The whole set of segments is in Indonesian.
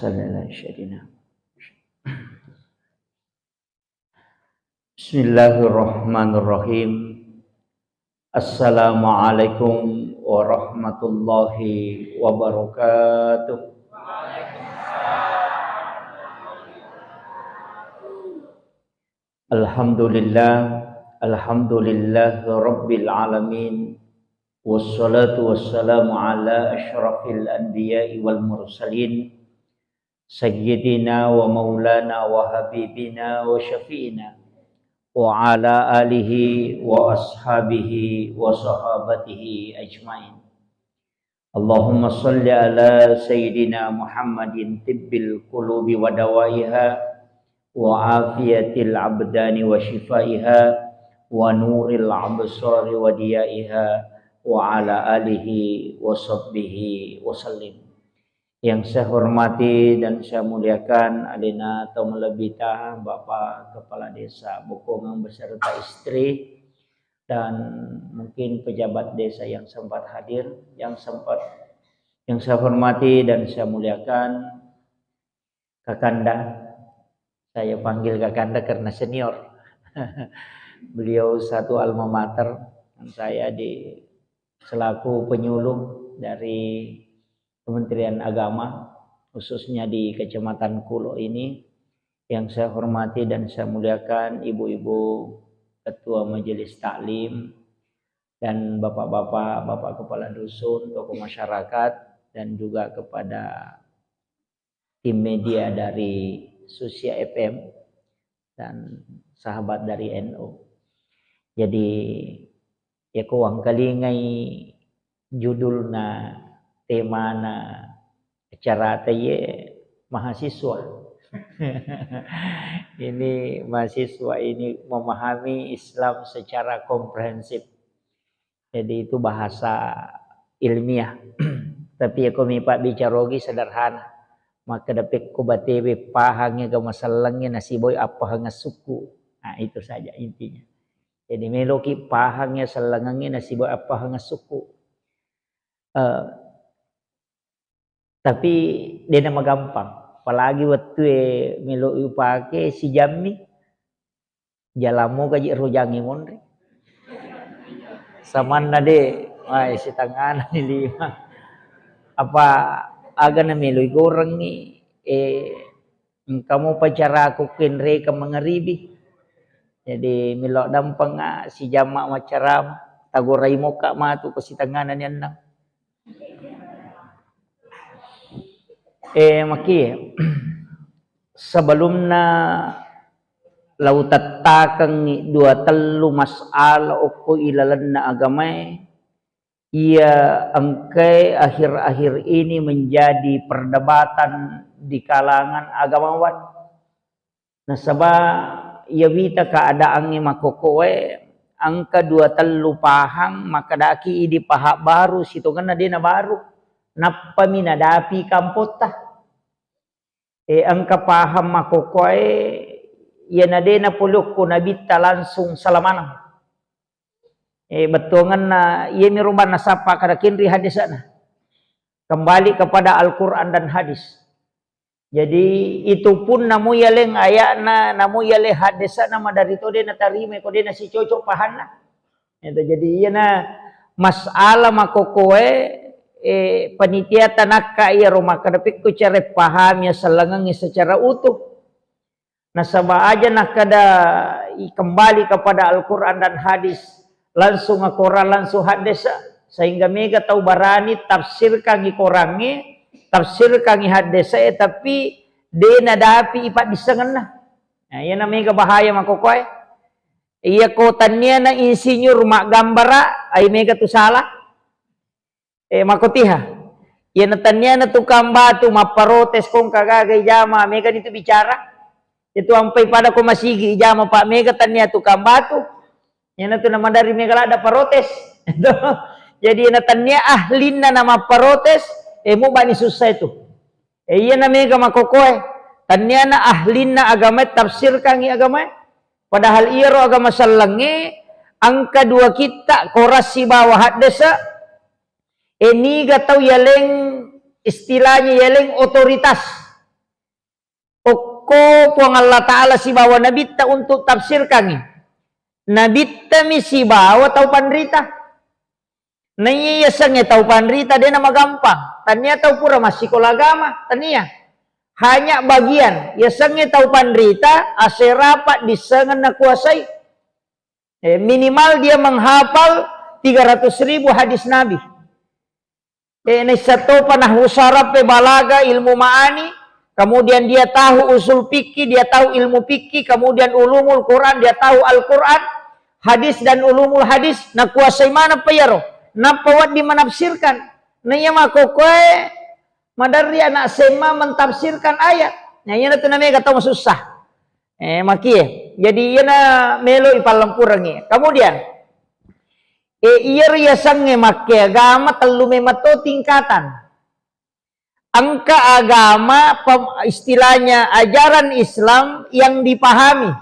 salli ala sayyidina. Bismillahirrahmanirrahim. Assalamualaikum warahmatullahi wabarakatuh. Alhamdulillah rabbil alamin. Wassalatu wassalamu ala asyrafil anbiya'i wal mursalin sayyidina wa maulana wa habibina wa syafi'ina wa ala alihi wa ashabihi wa sahabatihi ajmain. Allahumma salli ala sayyidina Muhammadin tibbil qulubi wa dawaiha wa afiyatil abdani wa shifaiha wa nuril absari wa diyaiha wa ala alihi wa sahbihi wa sallim. Yang saya hormati dan saya muliakan Alina Taumulabita, Bapak Kepala Desa Bokongan beserta istri, dan mungkin pejabat desa yang sempat hadir, yang saya hormati dan saya muliakan Kakanda. Saya panggil Kakanda karena senior. Beliau satu alma mater, dan saya selaku penyuluh dari Kementerian Agama, khususnya di Kecamatan Kulo ini. Yang saya hormati dan saya muliakan ibu-ibu ketua majelis taklim dan bapak-bapak, bapak kepala dusun, tokoh masyarakat, dan juga kepada tim media dari Susia FM dan sahabat dari NU. Jadi ya kuang kalingai judulna temana acara teye mahasiswa. Ini mahasiswa ini memahami Islam secara komprehensif. Jadi itu bahasa ilmiah. Tapi aku mipak bicarogi sederhana. Maka dapat ko batebe pahangnya ke masalahnya nasi boy apa hanga suku. Nah itu saja intinya. Jadi meloki pahangnya selangangnya nasi boy apa hanga suku. Tapi dia nama gampang. Apalagi waktu melo upake si jammi jalamu kaji rojangi monre. Samanna de, ay si tangan ni lima. Apa aga na melo goreng ni kamu pacara aku kenre ka mangaribi. Jadi melo dampang nga si jama macaram tagoray mo ka matu ko si tanganan yan nang. Maki sebelum na lautatakang dua telu mas'ala uko ilalan na agamay, ia angkai akhir-akhir ini menjadi perdebatan di kalangan agamawan. Nasaba ia wita keadaannya makokowe angka dua telu pahang maka daki di pahak baru situ kan dia na baru napa minadapi kampota. Angka paham makokoe yan na din na pulok ko nabita langsung salamanang. Betongan na yan niruban na sapa kadakinri hadis na. Kembali kepada Al-Quran dan hadis. Jadi itu pun namu yaleng ayak na namu yale hadis na madarito din na tarime ko din na si cocok pahan na. Jadi yan na masala makokoe panitia tanaka iya rumah kadapik ko cara pahamnya selangangnya secara utuh. Nasaba aja nak kada kembali kepada Al-Quran dan hadis langsung Al-Quran langsung hadis sehingga mega tahu barani tafsir kangi korangi tafsir kangi hadis tapi dia nadapi ipat disengena. Nah iya mega bahaya makokoy. Iya kotanya na insinyur mak gambara ay mega tu salah. Makotiha yan natanya na tukang batu maparotes kong kagagay jama mega dito bicara itu ampai pada ko masigi jama pak mega tanya tukang batu yan nato naman dari mega ada parotes. Jadi natanya ahlin na nama parotes mo bani susah itu yan na mega makokoy tanya na ahlin na agama tafsir kangi agama padahal iro agama salangi angka dua kita korasi bawah hadesa. Ini gatau yaleng istilahnya yaleng otoritas. ko puang Allah Ta'ala si bawa Nabi ta untuk tafsirkan. Nabi ta mi si bawa tau panrita. Nanya sange tau panrita dia nama gampang. Tanya tau pura masih kolagama. Tanya hanya bagian. Ya sange tau panrita aserapat disengan na kuasai. Minimal dia menghafal 300.000 hadis Nabi. Ini satu panah usarab balaga ilmu ma'ani, kemudian dia tahu usul fikih, dia tahu ilmu fikih, kemudian ulumul Quran, dia tahu Al-Quran, hadis dan ulumul hadis, na kuasai mana payaro, na pawat di menafsirkan. Nanya mako koe madari anak sema mentafsirkan ayat. Nanya na namanya kata susah. Maki jadi ia na melo ipalang kurangi. Kemudian iya riasange make agama telu memato tingkatan. Angka agama istilahnya ajaran Islam yang dipahami.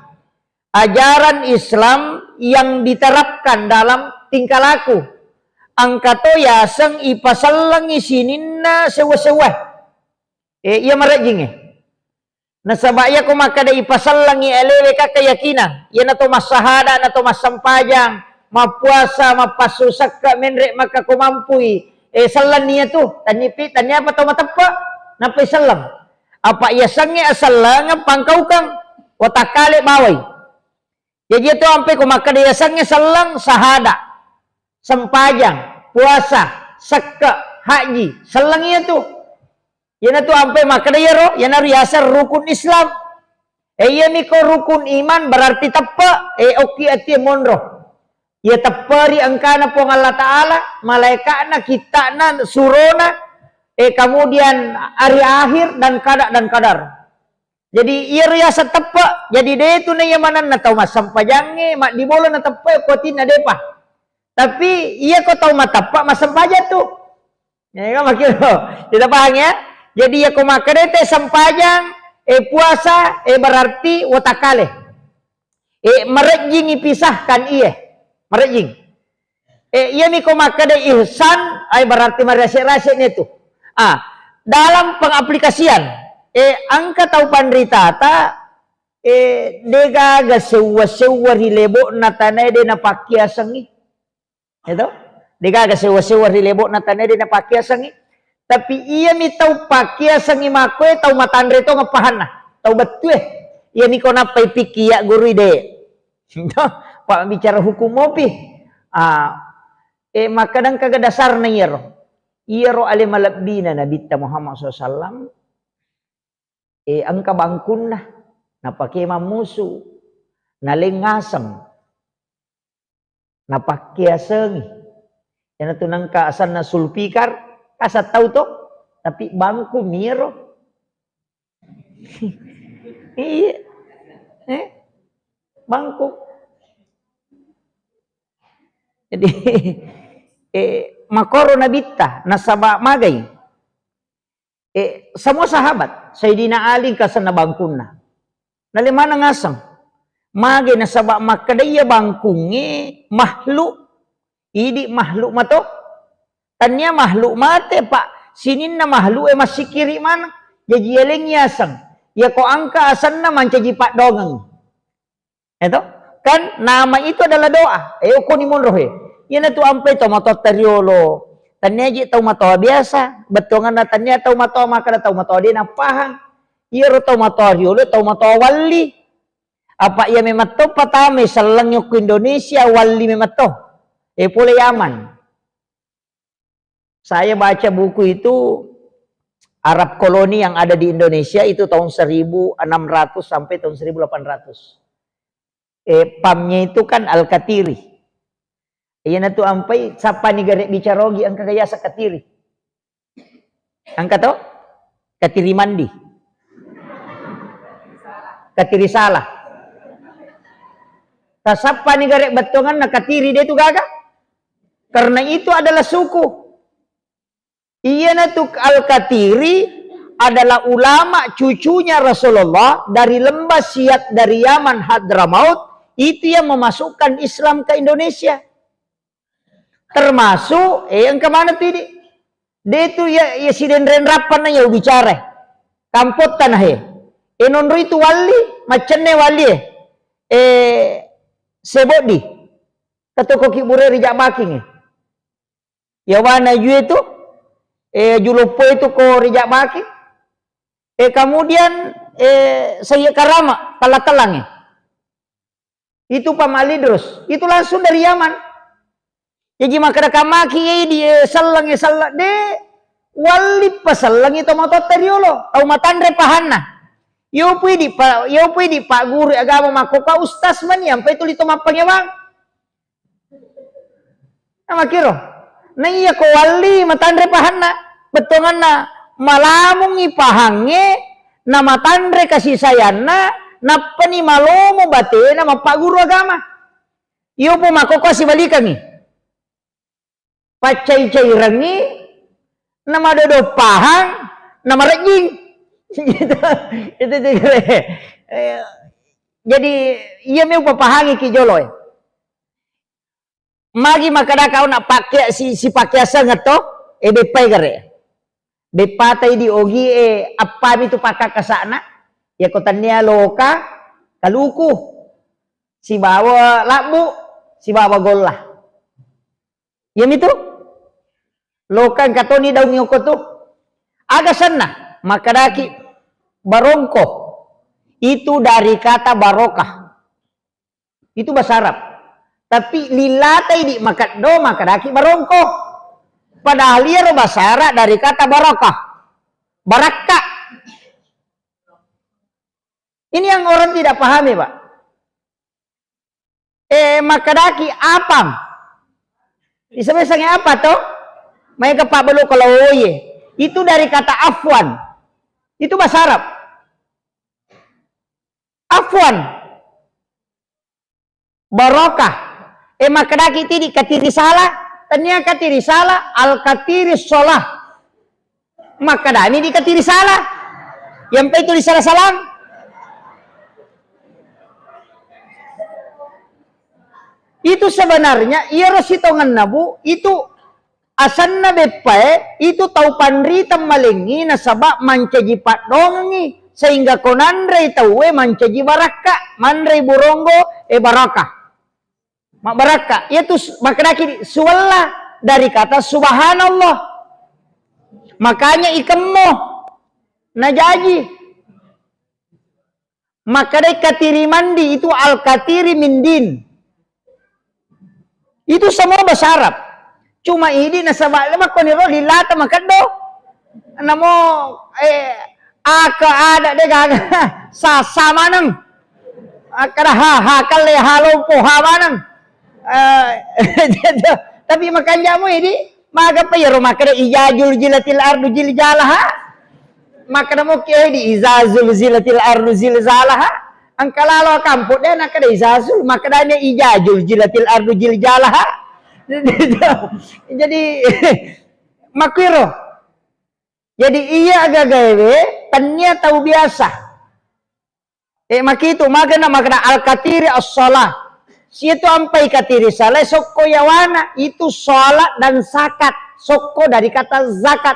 Ajaran Islam yang diterapkan dalam tingkah laku. Angka to yasang ipasallang isininna sewa-sewa. Iya marajing nasabaya ko makada ipasallang elewe ka keyakinan. Iya na to masahada na to masampajang. Mapuasa, mapasusak ka, menrek maka kumampui. Salan niya to. Tanya apa tau matapa? Napay salang. Apa iya sangi asalang pangkaw kang watakale baway. Jadi itu ampe kumaka dia sangi salang sahada. Sampajang, puasa, sakka, haji. Salang iya to. Yan to ampe maka dia ro. Yan riasa rukun Islam. Iya mi ko rukun iman berarti tapa. Oki ati monro. Ya tepari angkana po Allah Ta'ala, malaikatna, kitana, surona, kemudian hari akhir dan kadar. Jadi ia riasa tepa, jadi dia itu na yamanan na tau masampajange, mak di bola na tepa, kotin na depa. Tapi ia ko tau matapa, masampaja tuh. Ya kan makilo, tidak paham ya? Jadi ia ko makarete sampajang, puasa, berarti watakale. Merejing ipisahkan iya. Marajing. Iya mi ko makada ihsan ay berarti marasi-rasi itu. Dalam pengaplikasian angka tau panrita ta dega ga sewa-sewa rilebo na tanay de na pakiasangi. Ito? Dega ga sewa-sewa rilebo na tanay de na pakiasangi. Tapi iya mi tau pakiasangi makwe tau matanre to ngapahana. Tau betul iya mi ko napay pikiya guru ide. Pak bicara hukum mopi. Makadang kagak dasar na iyaro. Iyaro ale malabina Nabi Muhammad SAW. Angka bangkun na. Napake mamusu. Nalengasam. Napakiasengi. Yan ito nang kaasan na sulpikar. Kasat tau to. Tapi bangku miro. Iya. Bangku. Jadi makoro nabita nasaba magay. Semua sahabat Sayyidina Ali kasan na bangkun na. Nalimana ngasang. Magay nasaba makadaya bangkungi mahlu. Idi mahlu mato. Tanya mahlu mate pak. Sinin na mahlu masih kiri mana. Jadi yeleng yasang. Ya ko angka asan na mancaji pak dongang. Itu. Kan nama itu adalah doa. Uko ni monrohe. Yan itu ampe tomato teriolo. Tanya ji tomato biasa. Betongan na tanya tomato maka tomato dia na pahang. Iro tomato teriolo, tomato wali. Apa ia memato patame salang yok Indonesia wali memato. Pula Yaman. Saya baca buku itu Arab koloni yang ada di Indonesia itu tahun 1600 sampai tahun 1800. Pamnya itu kan Al-Katiri. Iyan tu ampai sapa ni garek bicarogi angka gaya sa Katiri. Angka to? Katiri mandi. Katiri salah. Sapa ni garek betongan na Katiri dia tu gaga. Karena itu adalah suku. Iyan tu Al-Katiri adalah ulama cucunya Rasulullah dari lembah Siak dari Yaman Hadramaut. Itu yang memasukkan Islam ke Indonesia. Termasuk, yang kemana tuh ini? Dia itu ya si den rapan na ya bicara. Kampot tanah Enonro itu wali, macenne wali sebodi. Katoko kibure rijak baking. Ya wana ju itu, julopo itu ko rijak baking. Kemudian saya karama palatalang. Itu pamalidros. Itu langsung dari Yaman. Jadi maka kamaki di salang de wali pasalang itu motot teriolo. Au matandre pahanna. Yo pui di pak guru agama makoka ustaz man sampai itu lito mapangewang. Nama kiro. Na iya ko wali matandre pahanna. Betonganna malamung ipahange na matandre kasih sayana na pani malomo bate na pak guru agama. Yo po makoko si balikangi. Pacay-cay rangi na madodo pahang na marejing. Gitu. Itu jadi iya may papahangi kijoloy. Magi makadakaw na pakya si pakyasa nga to bepay gare. Bepatay di ogi apami tu pakakasana ya kotannya loka kaluku si bawa labu si bawa golla. Yam itu loka katoni daw ngoko tu aga sana makadaki barongko itu dari kata barokah. Itu bahasa Arab. Tapi lilatai di makado makadaki barongko. Padahal dia bahasa Arab dari kata barokah. Baraka. Ini yang orang tidak pahami, Pak. Makadaki apam. Disebutnya apa toh? Mereka Pak Belu kalau oye. Itu dari kata afwan. Itu bahasa Arab. Afwan. Barokah. Makadaki tidi katiri salah. Tanya katiri salah. Al-katiri sholah. Makadani di katiri salah. Yang itu di salah salam. Itu sebenarnya. Iya rositongan nabu. Itu. Asan na bepae, itu tau pandri malingi na sabak mancaji pat dongi sehingga konandre tawe mancaji baraka, mandre burongo baraka. Mak baraka, itu makadaki suwalla dari kata subhanallah. Makanya ikemmo najaji. Makadai katiri mandi itu al-katiri mindin. Itu semua bahasa Arab. Cuma ini nasabak lama koniro dilata makado. Namo ada deh gaga sama nang. Kada kale halo poha nang. Tapi makan jamu ini maga pa yaro makada ijajul jilatil ardu jiljalaha. Makada mo kiye di izazul zilatil ardu zilzalaha. Ang kalalo kampo deh nakada izazul makada ne ijajul jilatil ardu jiljalaha. Jadi makiro. Jadi iya agak gawe tanya tahu biasa. Makitu magana al-katiri as-shalah. Situ ampai katiri salah sokko yawana itu sholat dan zakat. Sokko dari kata zakat.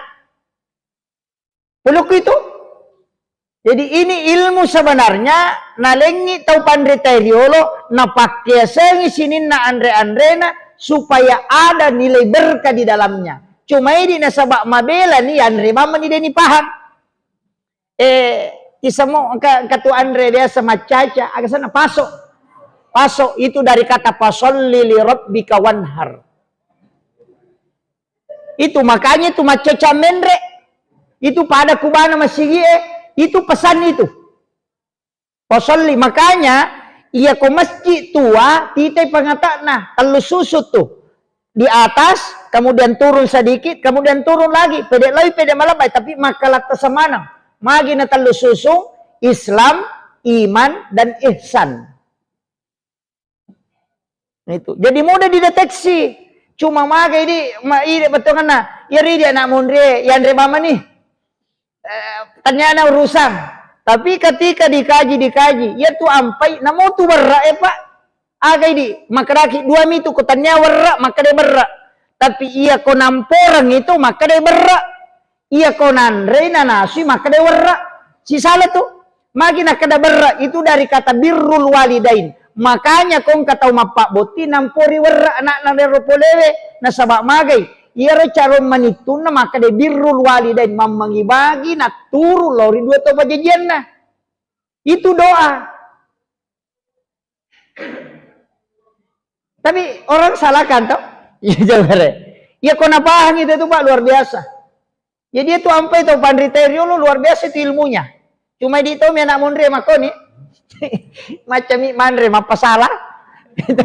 Peluk itu. Jadi ini ilmu sebenarnya nalengi tahu pandrita riolo na pakai sengi sinin na andre-andrena supaya ada nilai berkah di dalamnya. Cuma ini nasabak mabela nih Andre mama nih deni paham. Kisamo katu Andre dia sama caca agak sana pasok itu dari kata pasolli li rabbika wanhar. Itu makanya itu macaca mendre itu pada kubana masih itu pesan itu. Pasolli makanya iya ko masjid tua, titai pengatakna, kalau susut tuh di atas, kemudian turun sedikit, kemudian turun lagi, pede malabai, tapi makalat tersemana, magi na telu susung, Islam, iman dan ihsan. Itu, jadi mudah dideteksi. Cuma magi ini betul na, iri dia nak mundre, yang mama nih, tanya na urusan. Tapi ketika dikaji, ya tu ampai, namo tu berra pak, agak di makadaki dua mitu kotannya berra, maka dia berra. Tapi iya ko namporang itu maka dia berra, iya ko nandre nanasi maka dia berra. Si salah tu, Magi nak kada berra itu dari kata birrul walidain. Makanya kong kata mapak boti nampori werra anak na leropolewe na sabak magay. Iyara caron manitun na maka de birrul walidain mamangi bagi na turu lori dua to pajajian na. Itu doa. Tapi orang salahkan toh. Ya jaware. Ya kona pahang itu Pak luar biasa. Jadi itu ampai to pandriterio luar biasa itu ilmunya. Cuma di itu anak mundre makoni macam mandre apa salah itu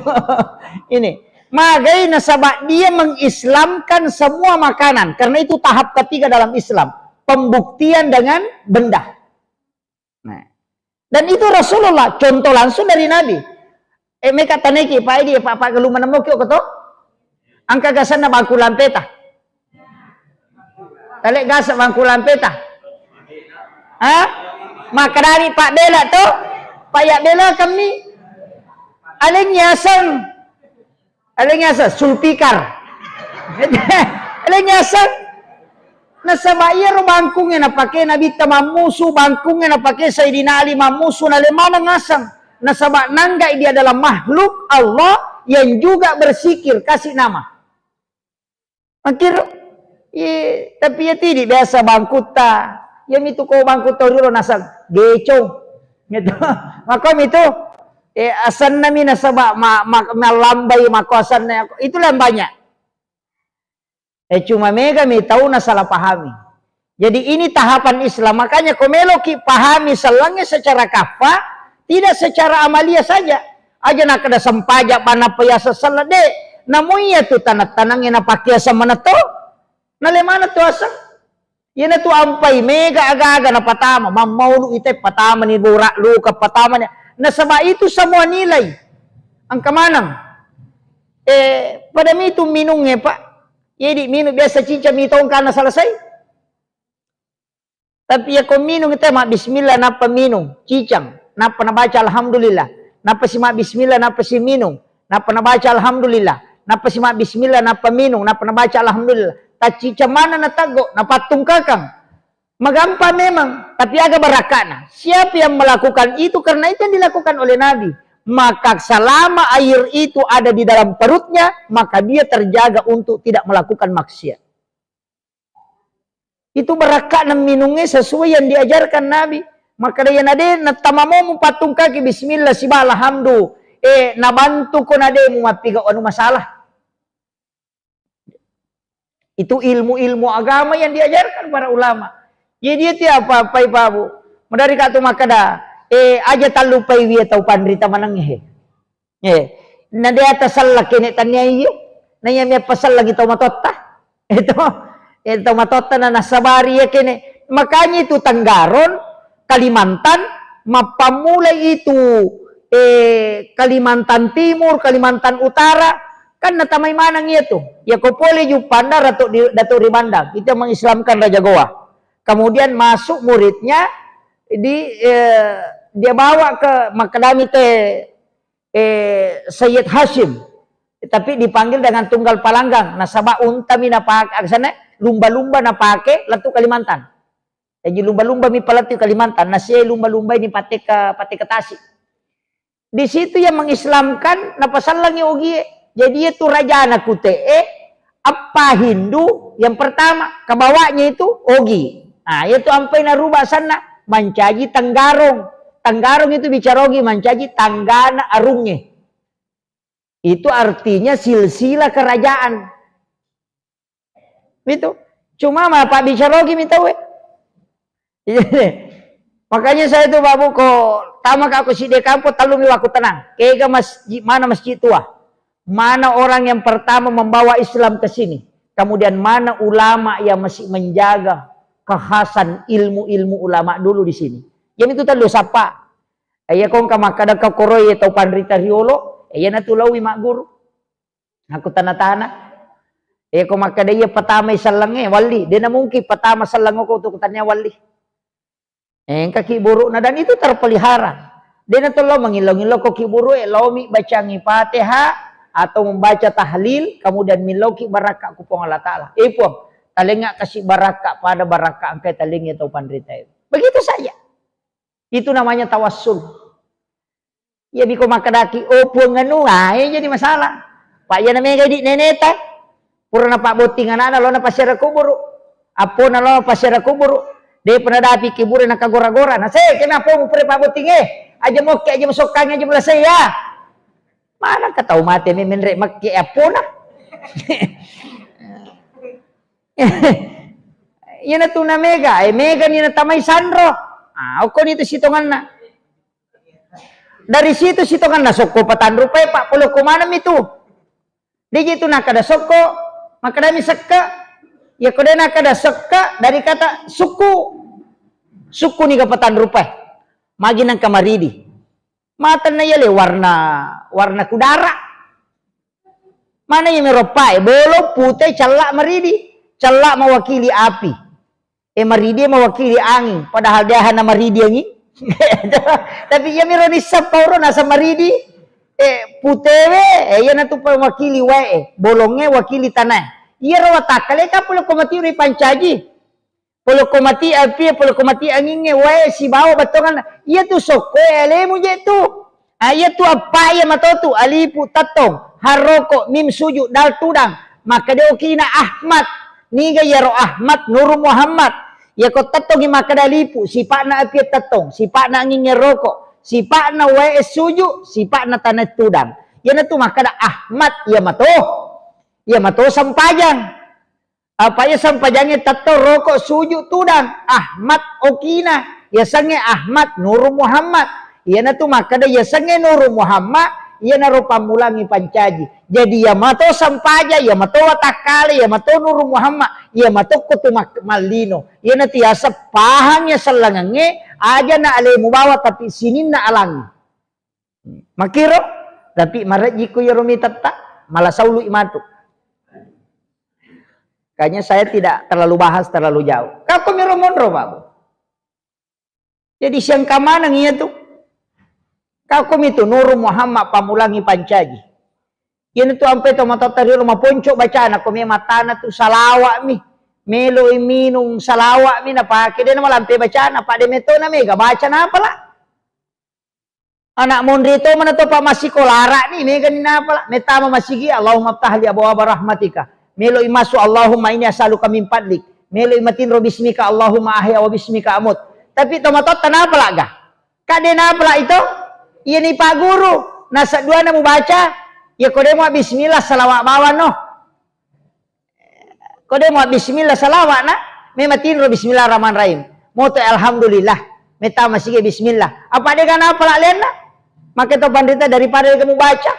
ini magai nasabak dia mengislamkan semua makanan karena itu tahap ketiga dalam Islam, pembuktian dengan benda. Nah, dan itu Rasulullah contoh langsung dari Nabi. Mereka taneki pak dia pak gelu menemukan kyo keto angka gasan na bangku lampeta talek gas bangku lampeta maka dari Pak Bela tuh, Pak Ya Bela kami aleng nyasan sulpikar. Aleng nyasan nasabaya ro bangkungnya na pake Nabi tamamusu bangkungnya na pake Sayyidina Ali mamusu na lemana ngasang nasabak nanggai dia adalah makhluk Allah yang juga bersikir kasih nama. Akhir tapi ya tidak biasa bangkuta. Yang itu ko bangku toriro nasag gecong gitu. Maka itu asan nami nasaba malambay makosan na itu lang banyak. Cuma mega mi tahu na salah pahami. Jadi ini tahapan Islam. Makanya komelo ki pahami selangnya secara kafa, tidak secara amalia saja. Aja nak ada sempaja pana payasa salade. Namuya tu tanah-tanangnya na pakiasa mana to? Nalemana tu asal? Yan tu ampai mega aga-aga na patama, mamaulo ite patama ni burak lu ka patama niya. Nasaba itu semua nilai. Ang kamanang. Pada itu minungnya Pak. Jadi minum biasa cica mitong kana selesai. Tapi ya kau minum itu mak bismillah napa minum cicang, napa na baca alhamdulillah. Napa si mak bismillah napa si minum, napa na baca alhamdulillah. Napa si mak bismillah napa minum, napa na baca alhamdulillah. Tacica mana na tago, na patung kakang. Magampa memang, tapi agak barakana. Siapa yang melakukan itu karena itu yang dilakukan oleh Nabi. Maka selama air itu ada di dalam perutnya, maka dia terjaga untuk tidak melakukan maksiat. Itu barakana minumnya sesuai yang diajarkan Nabi. Maka dia nade natamamu patung kaki bismillah sibah alhamdulillah. Nabantu ko nade mu mapiga anu masalah. Itu ilmu-ilmu agama yang diajarkan para ulama. Jadi itu apa ibu? Medari katu makada aja talupai wiya tau pandrita mananghe. Na dia tasal kene tanya iyo. Nanya mi pasal lagi tau matotta. Itu matotta na nasabari ya kene. Makanya itu Tenggaron, Kalimantan, mapamulai itu Kalimantan Timur, Kalimantan Utara. Kan natamay manang itu. Ya kopole yu pandar Datuk Ribandang. Itu yang mengislamkan Raja Goa. Kemudian masuk muridnya dia bawa ke Makadami Sayyid Hashim. Tapi dipanggil dengan tunggal palanggang. Nasaba untami na pakai sana lumba-lumba na pakai latu Kalimantan. Jadi lumba-lumba mi palatu Kalimantan. Nasi lumba-lumba ini pakai ke Tasik. Di situ yang mengislamkan napasalang yogi. Jadi itu raja anak kute apa Hindu yang pertama kebawanya itu Ogi. Nah itu sampai narubah sana mancaji Tenggarong. Tenggarong itu bicara Ogi mancaji Tanggana Arungnya. Itu artinya silsilah kerajaan. Itu cuma Pak bicara Ogi minta makanya saya itu babu kok tamak aku si dekampo talumi aku tenang. Kega masjid mana masjid tua. Mana orang yang pertama membawa Islam ke sini. Kemudian mana ulama yang masih menjaga kekhasan ilmu-ilmu ulama dulu di sini. Yang itu tadi siapa? Ayah kong kamakada ka koroy atau pandrita riolo. Ayah natulawi mak guru. Aku tanah-tanah. Ayah kong makada iya pertama salangnya wali. Dia na mungkin pertama salang ko untuk tanya wali. Kaki buruk na dan itu terpelihara. Dia natulaw mangilong-ilong ko kiburu lomi bacangi Fatihah. Atau membaca tahlil kemudian miloki baraka kupong Allah Ta'ala. Puang, talinga kasih baraka pada baraka angkai talingi atau pandrita itu. Begitu saja. Itu namanya tawassul. Ya biko makadaki opo nganu jadi masalah. Pak ya namanya di neneta. Purna pak botingan ana lo na pasira kuburu. Apo na lo pasira kuburu. Dia pernah dapi kibure na kagora-gora. Nah saya kenapa mau pure pak botinge? Aja mau aja masukkan aja mulai saya. Mana ka tahu mati mi menrek makke apo na. Ina tu na mega, mega ni na tamay sandro. Ako nito sitongan na. Dari situ sitongan na soko patan rupay pak pulo kumanam itu. Di itu na kada soko, makadami sekka. Ya kode na kada sekka dari kata suku. Suku ni kapatan rupay. Magi nang kamaridi. Matan na yale warna kudara. Mana yang meropai bolo putih celak maridi. Celak mewakili api. Maridi mewakili angin. Padahal dia hanya maridi angin. Tapi ia mironi sapauro nasa maridi. Putewe. Ia natu mewakili wae. Bolongnya wakili tanah. Ia rawatakale ka pulo komati uri pancaji. Pulo komati api, pulo komati anginnya wae si bawa batongan. Ia tu soko elemu je tu. Ia tu apa ia matotu alipu tatong. Haroko mim suju dal tudang. Maka dia okina Ahmad. Niga yaro Ahmad Nur Muhammad. Ya ko tatong maka dalipu. Sipak na api tatong. Sipak na angin rokok. Sipak na wae suju. Sipak na tanah tudang. Ya na tu maka da Ahmad. Ya mato. Ya mato sampajang. Apa ya sampajangnya tato rokok suju tudang. Ahmad okina. Ya sange Ahmad Nur Muhammad. Ya na tu maka da ya sange Nur Muhammad. Ia naro pamulangi pancaji. Jadi ya mato sampaja, ya mato watakali, ya mato Nur Muhammad, ya mato kutu malino. Ia nanti asa pahangnya selangange aja na ale mubawa tapi sinin na alangi. Makiro tapi marajiku ya rumi tata malah saulu imatu. Kayaknya saya tidak terlalu bahas terlalu jauh. Kako miro mondro babu. Jadi siang kamanang iya tuh. Kako itu Nur Muhammad pamulangi pancaji. Ini tuh ampe to mata tari rumah ponco bacaan aku mi matana tuh salawak mi. Melo minung salawak mi na pake dia nama lampe bacaan apa de meto na mega baca na apalah. Anak mondri to mana to pa masih kolara ni mega ni na apalah. Metama masigi Allahumma ftah li abwaaba rahmatika. Melo imasu Allahumma ini asaluka min fadlik. Melo imatin ro bismika Allahumma ahya wa bismika amut. Tapi to mata tanah apalah gah. Kade na apalah itu? Iya nih Pak Guru, nasa dua namu baca, ya kode mau bismillah salawat bawa no. Kode mau bismillah salawat na, mematin ro bismillahirrahmanirrahim. Moto alhamdulillah, meta masih ke bismillah. Apa dia kan apa lah lena? Maka to pandita daripada kamu baca.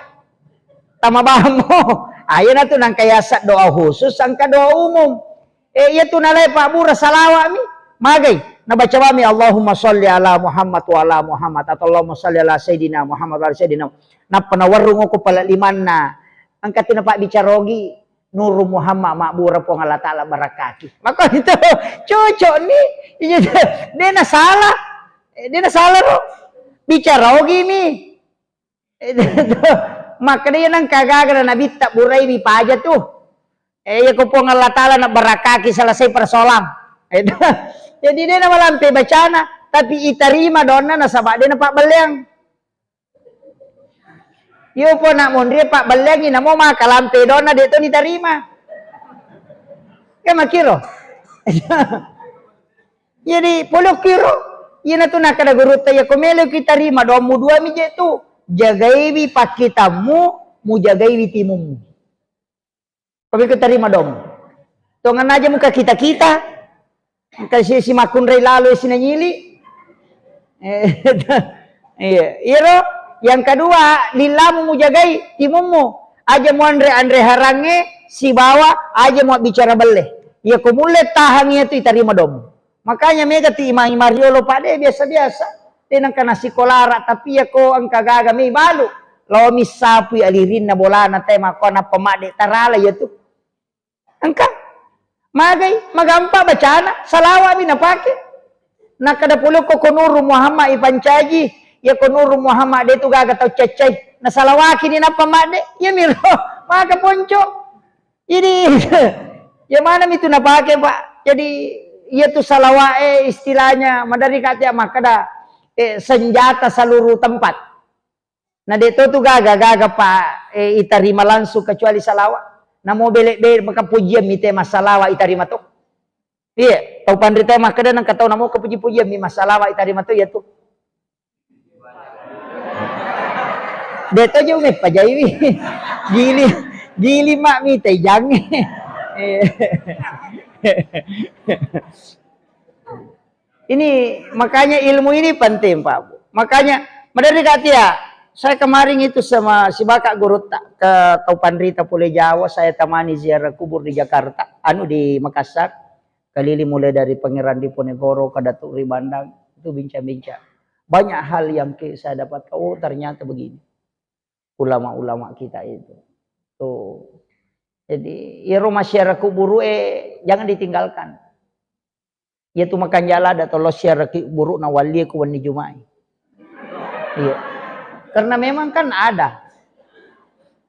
Tama bahamo. Ayo na tu nang kayasat doa khusus, sangka doa umum. Iya tu nalai Pak Bura salawat mi, magai. Nabaca wami Allahumma sholli ala Muhammad wa ala Muhammad atau Allahumma sholli ala Sayyidina Muhammad wa ala Sayyidina. Napenawarung ko pala limanna. Angkatin na Pak bicarogi Nur Muhammad makbura po Allah Ta'ala barakati. Maka itu cocok nih. Dia na salah. Dia na salah ro. Bicarogi mi. Maka dia nang kagaga na Nabi tak burai mi paja tuh. Ya ko po Allah Ta'ala na barakati selesai persoalan. Jadi dia nama lampe bacana, tapi iterima dona nasabak dia Pak Beleng. Yo po nak mondri Pak Beleng ini mau maka lampe dona dia tu diterima. Kan makiro. Jadi puluh kiro, ina tu nak ada guru tanya komelo kita terima domu dua mije tu jagaiwi pak kitamu, mu jagaiwi timumu. Kami kita terima domu. Tongan aja muka kita. Kasi si makun ray lalo sinanyili. Iro yang kedua lillamu mujagai timumu aja mo andre harange si bawa aja mau bicara beleh. Ya kumulet tahangnya itu terima dom. Makanya mega ti imang Mariolo pade biasa-biasa. Tenang kana si kolara tapi ya ko ang kagaga may balu. Lawa misapu alirin na bola na tema ko na pamade tarala ya tu. Angka magai, magampa bacana, salawa binapake. Nakadapulo ko Nur Muhammad ipancaji, ya Nur Muhammad itu gaga tau cecay, na salawaki ni napamade, ya miro, maka ponco. Jadi, ya mana itu napake Pak? Jadi, ya tu salawae istilahnya, madari kata makada senjata seluruh tempat. Nah dito tu gaga pa itarima langsung kecuali salawa. Na mo belek-belek maka pujian mi tema salawa itarima tu. Iya, tau pandri tema kada nang katau namo kepuji-pujian mi masalawa itarima tu ya tu. Dito jo me pajawi. Gili mak mi teh jange. Ini makanya ilmu ini penting Pak Bu. Makanya madari katia, saya kemarin itu sama si Bakak Guru ke Taupandrita Pulau Jawa, saya temani ziarah kubur di Jakarta, di Makassar. Keliling mulai dari Pangeran Diponegoro ke Datuk Ribandang, itu bincang-bincang. Banyak hal yang saya dapat, oh ternyata begini. Ulama-ulama kita itu. Tuh. Jadi, ya masyarakat kubur jangan ditinggalkan. Yaitu makan jala atau lo syaraki buruk na wali ku wani Jumai. Iya. Karena memang kan ada.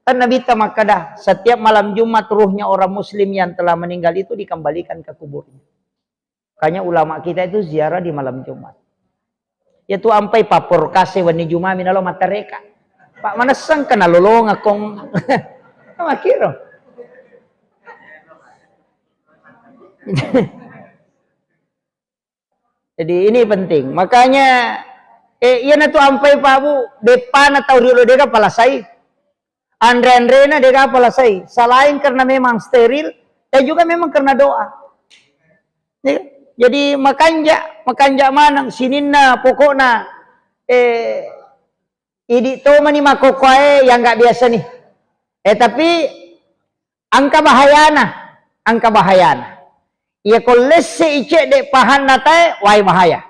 Kan Nabi makada setiap malam Jumat ruhnya orang muslim yang telah meninggal itu dikembalikan ke kuburnya. Makanya ulama kita itu ziarah di malam Jumat. Yaitu ampai papor kase wani Jumai minalo matareka. Pak mana sang kena lolong akong makiro. Jadi ini penting. Makanya iya na tu ampai Pak Bu, depan atau dulu deka palasai. Andre na deka palasai. Selain karena memang steril dan juga memang karena doa. Jadi makanja manang sininna pokokna idi to mani makokoe yang enggak biasa nih. Tapi angka bahayana. Ia kolese ice dek pahan natai wai bahaya.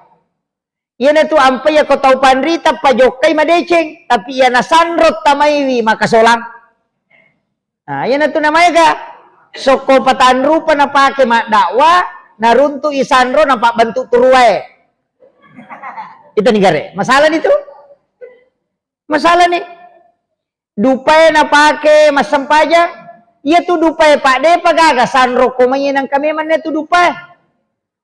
Ia na tu ampai ya ko tau pandrita pajokai madeceng tapi ia na sanrot tamaiwi maka solang. Nah, ia na tu namanya ga soko patan rupa na pake mak dakwa na runtu isanro na pak bentuk turuai. Itu nih gare. Masalah itu? Masalah nih. Dupai na pake masam pajak. Iya tu dupai Pak de pagaga sanro komanya nang kami mana tu dupai.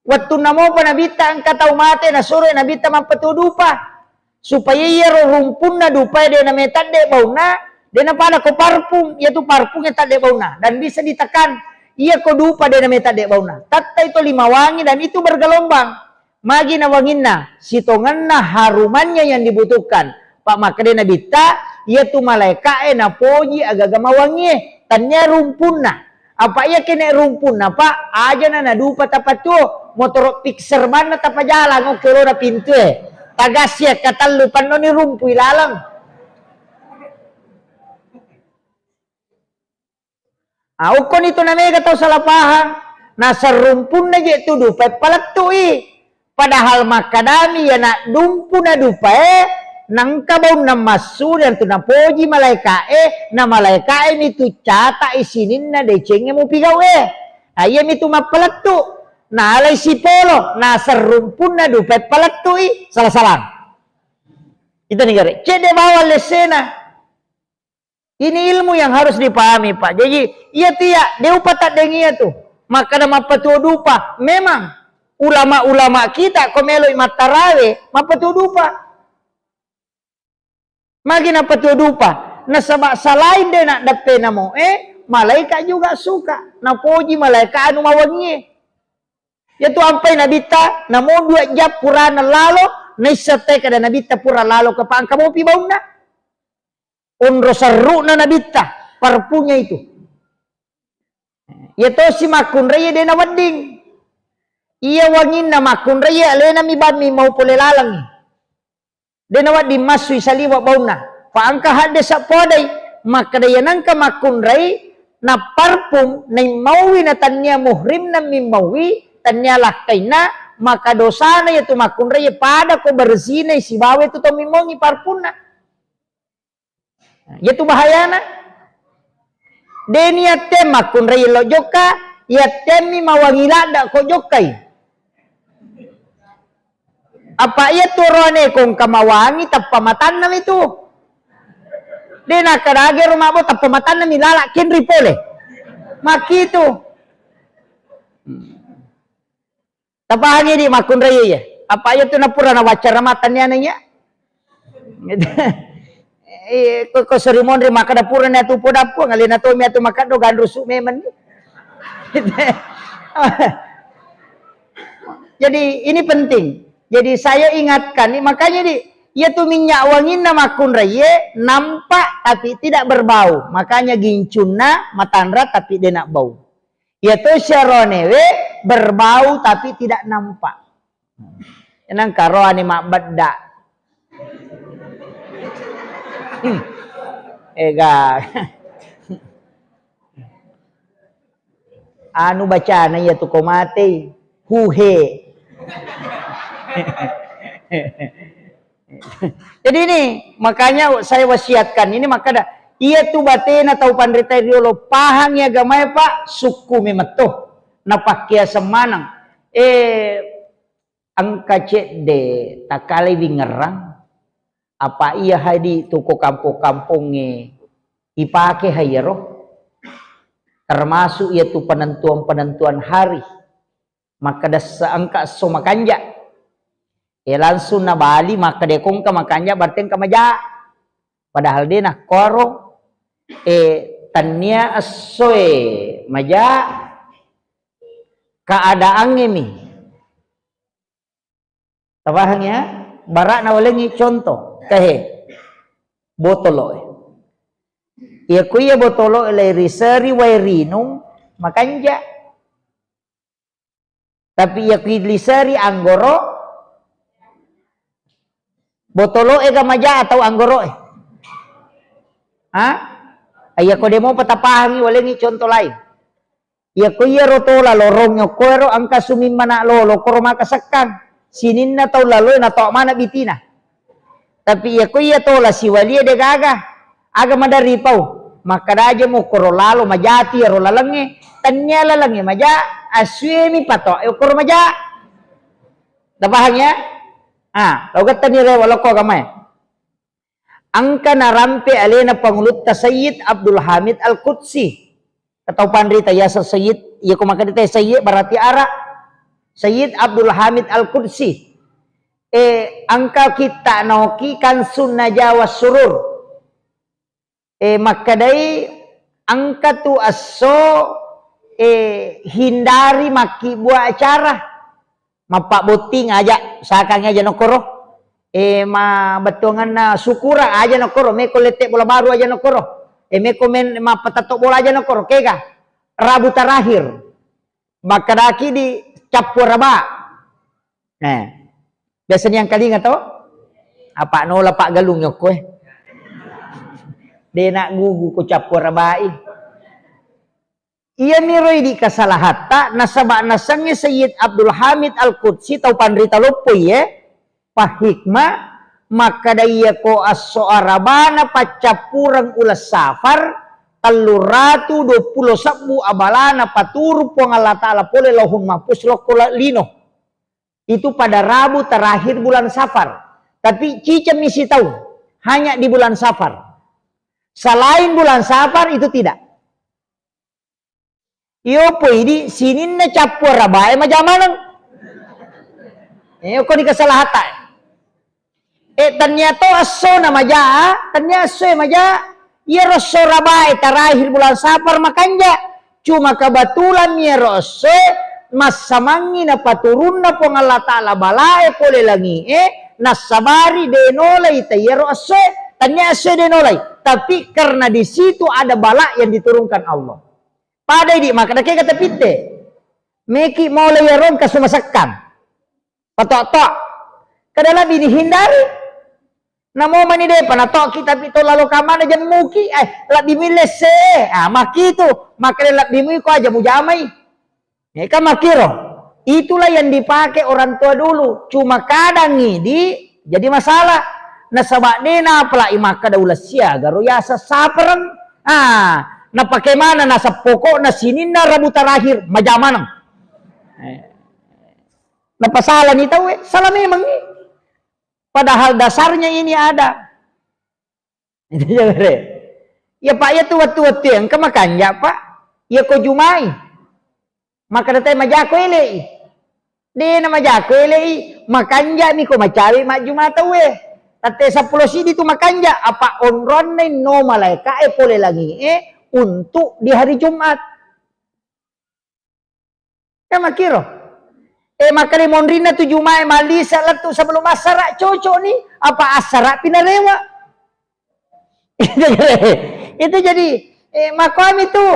Waktu namo pa nabita ang katau mate na sore nabita mampetu dupa. Supaya iya rumpun na dupai de na metan de bauna de na pada ko parfum iya tu parfumnya tak de bauna dan bisa ditekan iya ko dupa de na metan de bauna. Tatta itu 5 wangi dan itu bergelombang. Magi na wangin na sitongan na harumannya yang dibutuhkan. Pak maka de nabita iya tu malaika na poji agaga mawangi. Tanya rumpun na. Apa iya kena rumpun na pak? Aja na dupa tapat tu. Motor pixer mana tapa jalan. O kero na pintu Tagasya katalupan no ni rumpu ilalang. Ukon itu namanya katau salah paham. Nasa rumpun na je tu dupa palat tu Padahal makadami ya nak dumpu na dupa nang kabaw na masu dan tu na poji malaikae na malaikae ni tu cata isinin na decengnya mo pigaw ayam itu mapalat tu na alay si polo na serumpun na dupet palat tu salah-salah itu nih gare cede bawal lesena ini ilmu yang harus dipahami Pak. Jadi iya tiya deupa tak dengia tu maka na mapatu dupa memang ulama-ulama kita komeloi matarawe mapatu dupa Magi na patudupa na salain de nak dape na mo malaikat juga suka na poji malaikat anu mawangi yaitu ampai nabita na mo 2 jam purana lalo na isate kada nabita pura lalo ka pang kamo pibauna unro seru na nabita parpunya itu yaitu si makun raya de na wading iya wangin na makun raya alena mi bami mau pole lalang Denawat dimasui saliwa bauna. Paangka hade sa podai maka dayanang ka makunray na parfum na mawi na tanya muhrim na mimawi tanya lakay na maka dosa na yato makunray pada ko bersih na si bawe to mimongi parfum na. Yato bahaya na. Deni yate makunray lo joka yate mi mawangilada ko jokay. Apa iya turone kung kamawangi tapamatan na itu. Di nakarage rumah mo tapamatan na milala kinri pole. Makito. Tapahangi di makun raya ya. Apa aja tu na pura na wacara matannya nanya. Ko serimon ri maka da pura na tu podapo ngalina to mi atu maka do gandrusu memen. Jadi ini penting. Jadi saya ingatkan nih, makanya ya tu minyak wangin nama kun raya nampak tapi tidak berbau. Makanya gincuna matandra tapi dia nak bau. Ya tu syaronewe berbau tapi tidak nampak. Enang karo ani mak bedak. Ega. Anu bacaan ya tu komate huhe. Jadi ini makanya saya wasiatkan ini maka dah ia tu batena tau pandrita riolo pahang ya gamay pak suku memetuh napakia semanang angka cek de takali bingerang apa ia hadi tuko kampung-kampungnya ipake hayero termasuk ia tu penentuan hari maka dah seangka somakanja langsung na bali maka dekong ka makanya berarti ka maja padahal dia nak koro tanya asoe maja keadaan ini tabahnya barak na walengi contoh kahe botolo ya kuya botolo ilay risari wairinong makanja tapi ya kuya lisari anggoro botolo ega maja atau anggoro Aya ko demo patapahangi walengi contoh lain. Ya ko iya rotola lorong nyo koero angka sumin mana lolo koro makasakan. Sinin na tau lalo na to mana bitina. Tapi ya ko iya tola si walia de gaga. Aga madari pau. Maka daja mo koro lalo majati ro lalange. Tanya lalange maja aswemi pato. Koro maja. Tapahangnya? Logat tani rewa loko kamay. Angka narampe alena pangulut ta Sayyid Abdul Hamid Al-Qudsi. Katau pandrita yasa Sayyid, iya kumakadita Sayyid berarti ara. Sayyid Abdul Hamid Al-Qudsi. Angka kita noki kan sunna Jawa surur. Makadai angka tu aso hindari maki buat acara. Mapak boting aja sakang aja nokoro ma betongan na sukura aja nokoro meko letek bola baru aja nokoro meko men ma patatok bola aja nokoro kega Rabu terakhir makadaki di Capuraba biasanya yang kali nggak tahu apa nola pak galung nyoko dia nak gugu ko Capuraba ia miroi di kasalahata nasabak nasangnya Sayyid Abdul Hamid Al-Qudsi tau pandrita lopoi pahikma maka daya ko aso arabana pacapurang ulas safar taluratu 20 sabu abalana paturu po Allah Ta'ala pole lahum mapus lokola lino itu pada Rabu terakhir bulan Safar tapi cica misi tahu hanya di bulan Safar selain bulan Safar itu tidak. Iyo po ini sinin na capur rabae majamanang. Ko di kasalahata. Tanya to aso na maja, tanya aso maja. Iya rosso rabae terakhir bulan Safar makanja. Cuma kebetulan iya rosso masamangi na paturun na pong Allah Ta'ala balae pole langi. Nasabari denolay tayero aso. Tanya aso denolay. Tapi karena di situ ada bala yang diturunkan Allah. Pada di maka kaya kata pite. Meki mau layaron kasumasakan. Patok-tok. Kadala binihindari. Namo mani de panatok kita pito lalu kamana jan muki. Lak bimilese. Maki itu. Maka lak bimi ko aja mujamay. Kan makiro. Itulah yang dipakai orang tua dulu. Cuma kadang ini jadi masalah. Nasabak dena pala imaka daulas siaga. Royasa saperang. Na pakai mana nasa pokok na sinin na Rabu terakhir majamanang. Napasala ni tahu salah memang ni. Padahal dasarnya ini ada. Itu jadi. Ya Pak ya tu waktu yang kemakan ya Pak. Ya ko jumai. Maka datay majako elei. Di na majako elei. makanja mi ko macawi maju mata we. Tate 10 sidi tu makanja apa onron no malaika pole lagi untuk di hari Jumat. Makiro. Makari monrina tu Jumat malisa latu sebelum asara cocok ni apa asara pinarewa. Itu jadi makam itu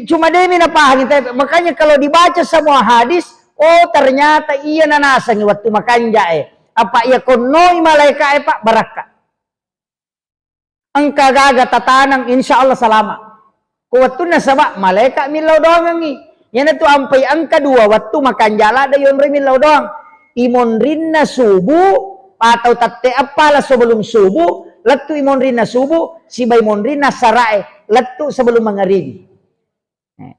cuma demi napahang itu. Makanya kalau dibaca semua hadis, oh ternyata iya nanasangi waktu makanja apa ia konoi malaika pak baraka. Angka gaga tatanang insya Allah selama. Kuwatu nasaba malaika milau doang ni. Yan tu ampai angka 2 waktu makan jala ada yon milau doang. Imon rinna subuh atau tatte apalah sebelum subuh. Letu imon rinna subuh si baimon rinna sarai letu sebelum mangaribi.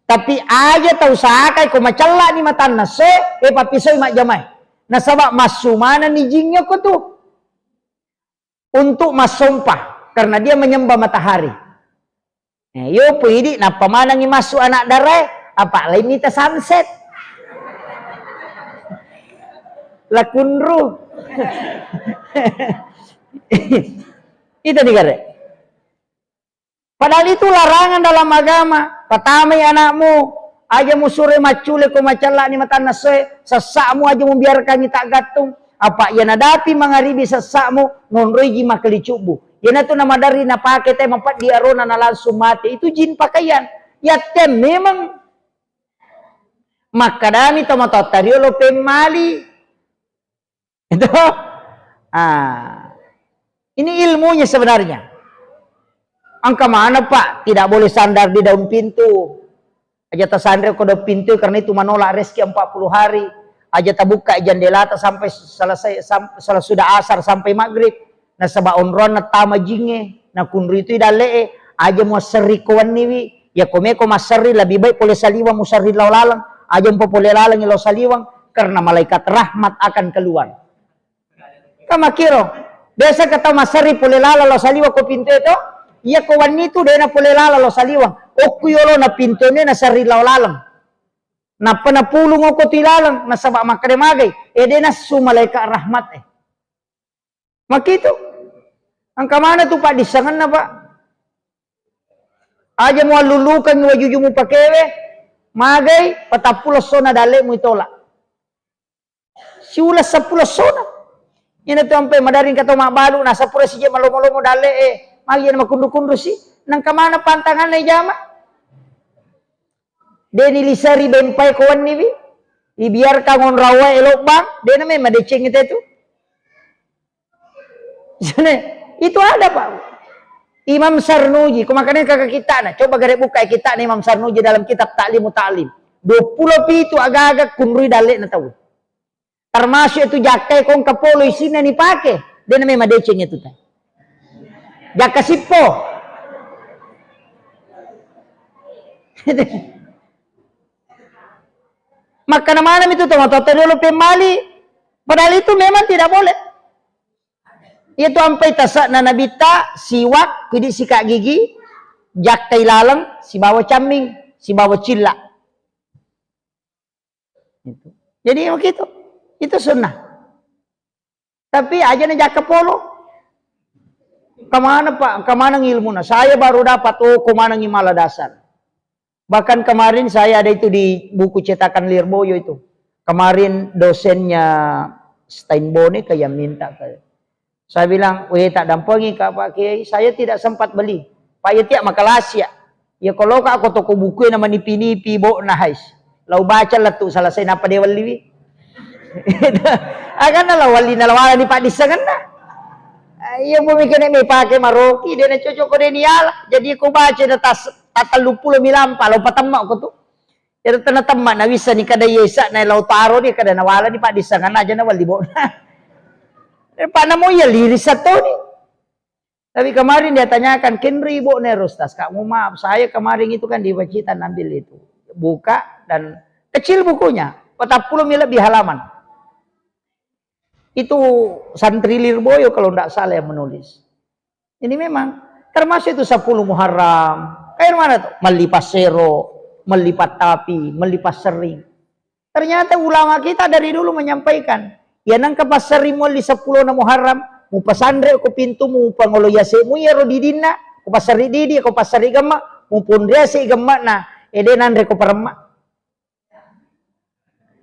Tapi aja tahu sakai ko macalla ni matan nase papisoy mak jamai. Nasaba masumana ni jingnya ko tuh untuk masumpah karena dia menyembah matahari. Yo pwede na pamanang masuk anak darai apa lain nita sunset. Lakunru. Itu digare. Padahal itu larangan dalam agama. Patamay anakmu, aja musure macule ko macala ni matan nase, sesakmu aja membiarkan ni tak gatung. Apa ya nadapi mangaribi sesakmu nonroy ji makali cubu. Yan itu nama dari napake te mapat di arona na langsung mati. Itu jin pakaian. Ya tem memang makadami tomatotario lo pemali. Itu. Ini ilmunya sebenarnya. Angka mana Pak? Tidak boleh sandar di daun pintu. Aja tersandar ke daun pintu karena itu menolak rezeki 40 hari. Aja terbuka jendela sampai selesai sudah asar sampai maghrib. Na saba onron na tama jinge. Na kunri itu idale aja mau seri kawan niwi. Ya kome ko masari lebih baik boleh saliwang musari lalang. Aja mau boleh lalang ilau saliwang karena malaikat rahmat akan keluar. Kamakiro. Biasa kata masari boleh lalang lau saliwang ko pintu itu. Iya kawan itu dia na boleh lalang lau saliwang. Oku yolo na pintu ni na sari lalang. Na panapulong ako tilalang na sabak makademagay. Dia na sumalaikat rahmat Makito. Ang kamana tu Pak disangan na Pak. Aja mo lulukan ng wajuju mo pakewe. Magay, patapulos so na dali mo itolak. Siulas sa pulos so na. Yan ito ang madaring kato mabalo. Nasa pulos siya malumalo mo dali Magyan makundu-kundu si. Nang kamana pantangan na ijama. Deni lisari bempay kawan ni Ibiar kangon rawa elok bang. Dena may madeceng itu. Itu ada Pak. Imam Sarnuji, kumakanin kakak kita na. Coba gare buka kita na Imam Sarnuji dalam kitab Ta'limu Ta'lim. 20 itu agak-agak kunrui dalik na tahu. Termasuk itu jakai kong kapolo isina ni pake. Dia namanya madeceng itu. Jaka sipo. Maka nama-nama itu tomat-tomat dulu pemali. Padahal itu memang tidak boleh. Itu ampai tasak na nabita, siwak, kidi sikat gigi, jakai lalang, si bawa caming, si bawa cila. Jadi begitu. Itu sunnah. Tapi aja na jaka polo. Kemana Pak? Kemana ilmu na? Saya baru dapat, kemana ngimala dasar. Bahkan kemarin saya ada itu di buku cetakan Lirboyo itu. Kemarin dosennya Steinbone kayak minta ke. Saya bilang, tak dampangi Kak Pak Kiai, saya tidak sempat beli. Pak ya tiap makalasya. Ya kalau Kak aku toko buku nama nipi-nipi bo nahais. Lau baca lah tu selesai napa dia wali. Akan lah wali nalawala ni Pak Disangan na. Iya pemikiran may pakai maroki dia na cocok ko din niala. Jadi ko baca na tatalupulo milampa lau patamma ko tu. Jadi tanatamma na wisa ni kada yesa na lautaro ni kada nawala ni Pak Disangan aja na wali bo na. Pana mo ya liris satu nih. Tapi kemarin dia tanyakan, Kenri Bo Nerostas, kamu maaf, saya kemarin itu kan di Pacitan ambil itu. Buka dan kecil bukunya, 40 lebih halaman. Itu santri Lirboyo kalau tidak salah yang menulis. Ini memang, termasuk itu 10 Muharram. Kayak mana tuh? Melipas sero, melipat tapi, melipas sering. Ternyata ulama kita dari dulu menyampaikan, Ya nang kapasari mo li 10 na Muharram, mo pasandre ko pintu mo pangolo yase mo yaro didina, ko pasari didi, ko pasari gamma, mo pundre si gamma na, ede nandre ko parama.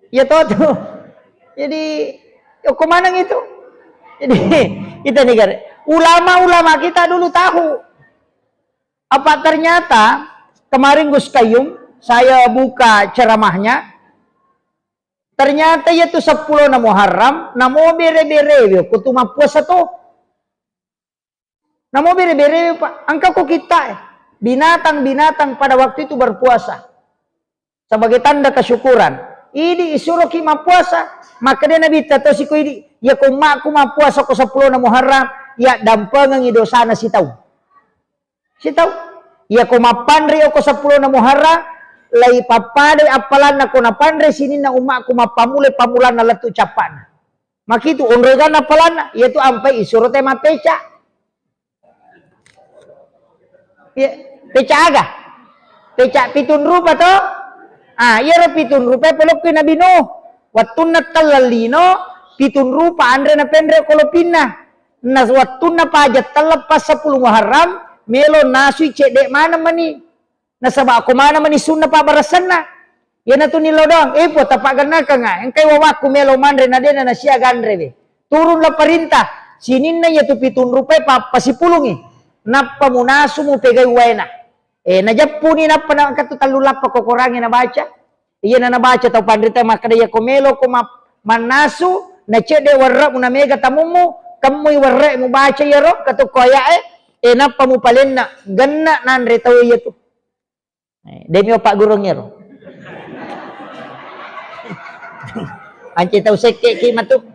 Ya toto. Jadi, kumanang itu. Jadi, kita nih, ulama-ulama kita dulu tahu. Apa ternyata, kemarin Gus Kayum, saya buka ceramahnya, ternyata itu 10 na Muharram, namo bere-bere, kutuma puasa to. Namo bere-bere, Pak. Angka ko kita, binatang-binatang pada waktu itu berpuasa. Sebagai tanda kesyukuran. Ini isuruh ki puasa, maka dia nabi tato si ko ini, ya kung aku puasa ko 10 na Muharram, ya dampangan dosa na si tau. Si tau. Ya kung mapandre ako 10 na Muharram, lay papade apalan na ko na pandre sini na ko mapamulay pamulan na latu capan. Makitu onregan na palan, yaitu ampai isuruh te mapeca. Ya, peca aga. Peca pitun rupa to. Iya pitun rupa pelok na bino. Watun na talalino, pitun rupa andre na pendre kolopina. Nas watun na pajat talapas 10 Muharram, melo nasui cedek mana mani. Nasaba ako mana mani sunna pa barasan na. Yan na to nilo doang. Po tapagan na ka nga. Ang kay wawaku melo mandre na din na siya gandre be. Turun la perintah. Sinin na yatu pitun rupa pa pasipulungi. Napa munasu mo pegay wena. Najapuni na pa na katutalulap pa kukurangin na baca. Iya na nabaca tau pandrita makadaya komelo manasu na cede warra mo na mega tamumu kamoy warra mo baca yaro katu koya napa mo palen na ganna nanre tau iya tu. Demi Pak Gurong yaro. Anci tau seke ki matu.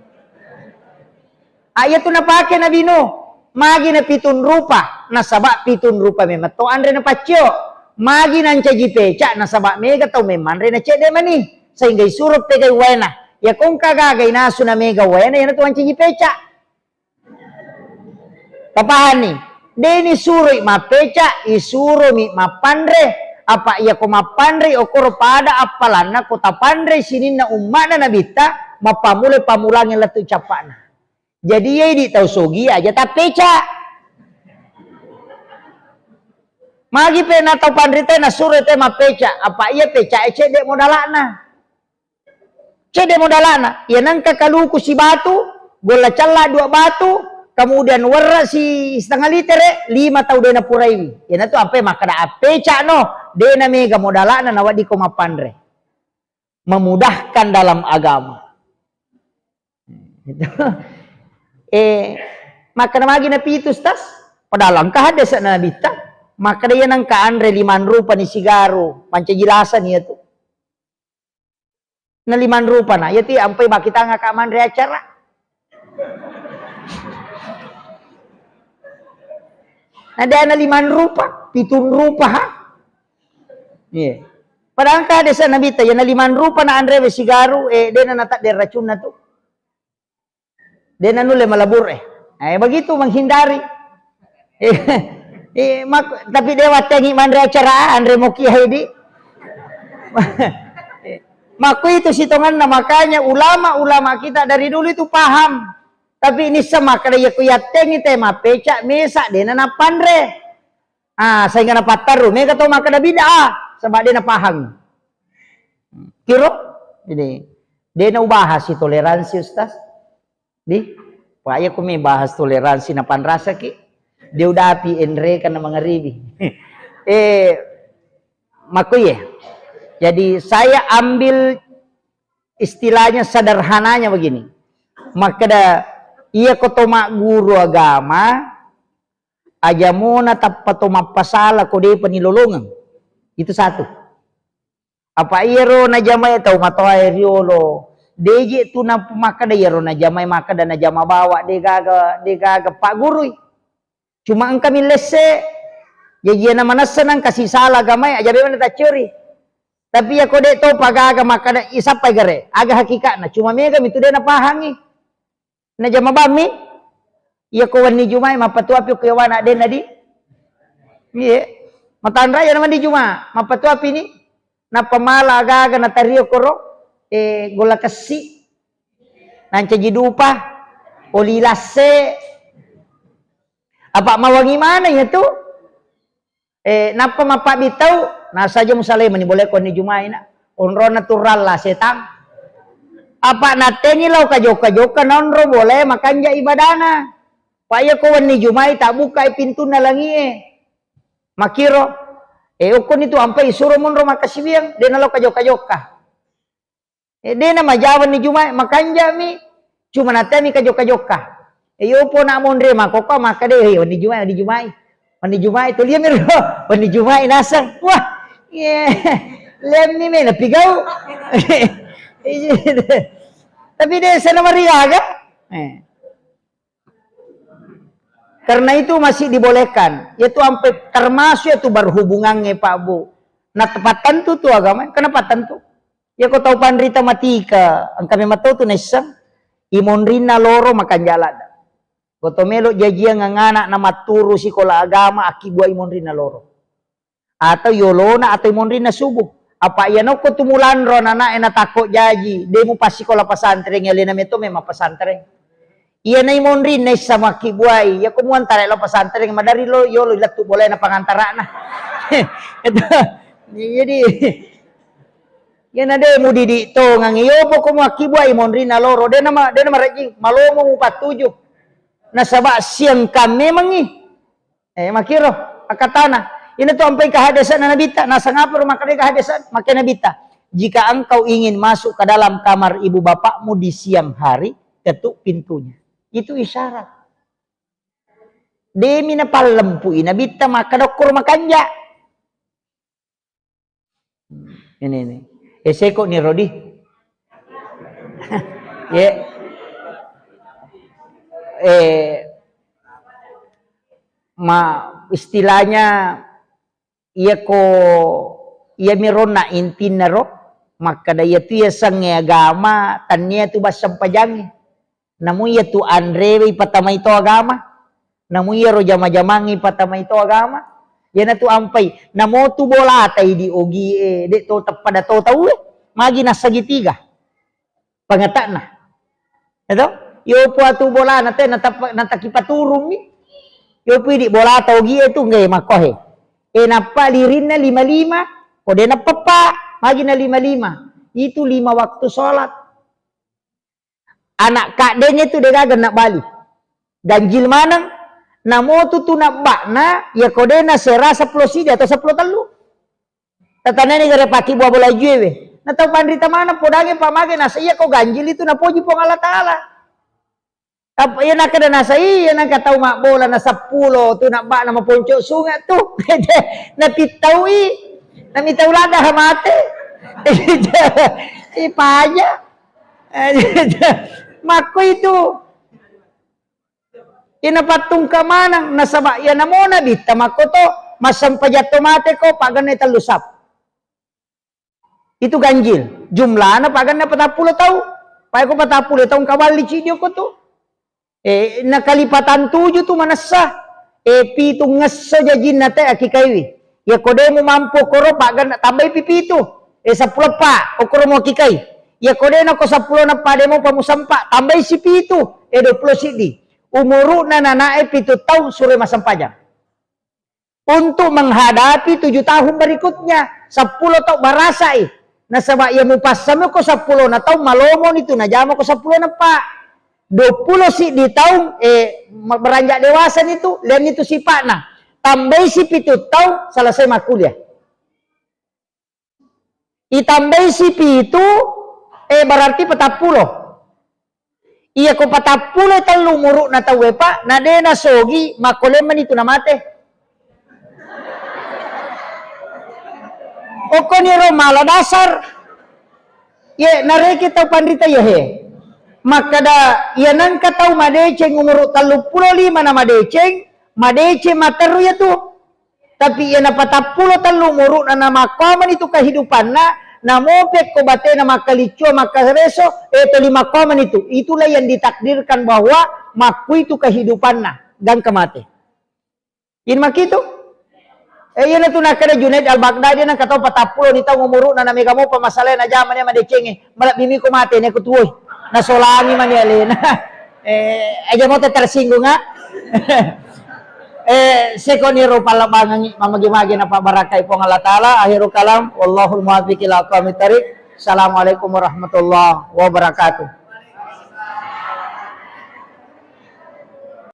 Ayat tu napake na bino. Magi na pitun rupa, nasaba pitun rupa memang. To andre na pacio, magi nanca jipeca, nasaba mega tau memang andre na cede mani. Sehingga isuruh pegai wena. Ya kung kagagay nasu na mega wena, yan na to anca jipeca. Papahani, deni suruh mapeca, isuruh mi mapandre. Apa iya ko mapandre okoro pada apalan na kota pandre sinin na umana na bita, mapamule pamulangin latu capana. Jadi ya di tahu sogi aja tak peca. Magi pena tahu pandrita na sure te ma peca. Apa iya peca cede modalana. Cede modalana. Ya nangka kaluku si batu, gola calla 2 batu, kemudian warra si setengah liter 5 tahu dena puraiwi. Ya na tu apa makada peca no, dena mega modalana na wadi ko mapandre. Memudahkan dalam agama. Itu. Maka magi na pitus tas padalang kahada sa nabita maka dia nang kaandre 5 rupa ni sigaro panca jelasan ya tu na 5 rupa na yati ampai bakita nga kamandre acara ada na 5 rupa 7 rupa ha padahal kahada sa nabita ya na 5 rupa na andre sigaro dia na natak der racun na tu. Dia nanule malabur begitu menghindari. Tapi dia watangi mandre acara andre moki haidi. Maku itu sitongan na makanya ulama-ulama kita dari dulu itu paham. Tapi ini sama kada ya kuyatengi tema peca mesa dia na pandre. Sehingga na pataru mega to makada bid'ah sebab dia na paham. Kiro jadi dia na ubahas si toleransi Ustaz. Paya ko may bahas toleransi na panrasa ki. Dia udah apiendre kan na mga ribi. Makuye. Jadi saya ambil istilahnya sederhananya begini. Makada iya ko toma guru agama aja mo na tapatoma pasala ko di panilulungan. Itu satu. Apa iya ro na jamay tau matoy riolo. Deje tu na makada ya rona jamai makada na jama bawa de gaga Pak Guru. Cuma ang kami lesse. Jadi na manasan ang kasih salah gamay aja be ta curi. Tapi ya kode to pagaga makada isapai gare. Aga hakikat na cuma mega itu de na pahangi. Na jama bami. Ya ko wani jumai mapatua pi ko yawana de na di. Iya. Matandra ya naman di juma mapatua pi ni. Na pamala aga na tario koro. Gola kasi Nanti jidupa, olilase. Apa mawangi mana ya tu? Napa mapa bitau? Nah saja musaleh mani boleh kon ni Jumai na. Onro natural lah setang. Apa nateni lau kajoka nonro boleh makanja ibadana. Paya ko ni Jumai tak buka pintu na langi Makiro. Ukon itu ampai suruh monro makasibiang. Dia nalau kajoka. Dia na majawan ni Jumai makanja mi. Cuma nateni kajoka. Yo po na mondre makoko makade ni Jumai. Ni Jumai tu lihat miro. Ni Jumai nasang. Wah. Lihat ni me napigau. Tapi dia sana mariaga. Karena itu masih dibolehkan. Yaitu sampai termasuk itu berhubungannya Pak Bu. Nah tepat tentu tuh agama. Kenapa tentu? Ya kau tahu pandrita matika. Kami matau tu nesang. Imonrina loro makan jalan. Kau melo jajia ngangana nama turu sikola agama akibat imonrina loro. Atau yolona atau imonrina subuh. Apa ya no ko tumulan ron anak ena takut jaji. Demo pas sikola pesantren ngelina meto memang pesantren. Iya na imonrina sama kibuai. Ya kumuan tarik lo pesantren madari lo yolo latu boleh na pangantara na. Jadi yan na de mo didito ngang iyo po kumu akibuai imonrina loro. De nama rejing malomo mo patuju. Nasaba siyang kami mangi. Makiro akatana. Ini tuh sampai kehadasan nabita. Nasa ngapur makanya kehadasan makin nabita. Jika engkau ingin masuk ke dalam kamar ibu bapakmu di siang hari, ketuk pintunya. Itu isyarat. Demi na palempuin nabita maka dokur makanja. Ini. Seko ni Rodi. Istilahnya iya mirona intin naro maka daya tu ya sang agama tanya tu basam pajangi namu iya tu andrewe patama itu agama namu iya ro jama-jamangi patama itu agama ya na tu ampai namo tu bola tai di ogi de to pada to tahu magi na sagitiga pangatana itu yo po tu bola nate natakipaturung ni yo pidi bola togi itu nggak makohe. Napa lirinna 55, kode na papa, magi na 55. Itu 5 waktu sholat. Anak kakdenya itu dia nak balik. Ganjil manang, namo tu nak bakna, ya kode na sera 10 sida atau 10 telu. Tatana ni gara paki buah bola juwe. Na tau pandrita mana podage pamage na iya ko ganjil itu na poji pong Allah Taala. Apa ya nak kena nasai ya nak tahu mak bola na 10 tu nak bak nama poncok sungai tu na pitaui na mitau lada hamate paya mako itu ina patung ka manang nasaba ya namo na bita mako to masam pajato mate ko paganay talusap itu ganjil jumlah na paganay 40 tahu pay ko 40 tahun kawali cidio ko to nakalipatan 7 tu manasa pitung ngesa jajin nate akikaiwi ya kode mo mampu koro pagan tambay pipi itu 10 pa okoro mo akikai ya kode na ko 10 na pade mo pamusampa tambay si pitu 20 sidi umuru na nanae 7 tahun sure masampajang untuk menghadapi 7 tahun berikutnya 10 tahun barasa nasaba ya mo pasamo ko 10 na tahun malomon itu najama ko 10 na pa 20 si di tahun beranjak dewasa itu dan itu si pakna tambah si 7 tahun selesai makuliah itambah si itu berarti 40 iya ko 40 telu muruk na tawe pak na de na sogi makoleman itu namate oko ni romala dasar ye nare kita pandrita ya he maka da yanang katau madeceng umur 35 na madeceng materu ya tu tapi yana 40 telu umur na makaman itu kehidupan na mopek ko bate na makalicho makareso itu 5 kaman itu itulah yang ditakdirkan bahwa maku itu kehidupan dan kemate in makitu yana tu nakada Junaid al-Baghdadi na katau 40 ni tau umur na megamo pamasalay na jaman ya madeceng malap bimi ko mate ne ko tuoy Nasolangi man yalin. Aja mo tersinggung ha. Sekoniro palabangan mamagi-magi na pabarakai po ng Allah Ta'ala. Akhiru kalam, wallahul muwaffiq ila aqwamit thariq. Assalamualaikum warahmatullahi wabarakatuh.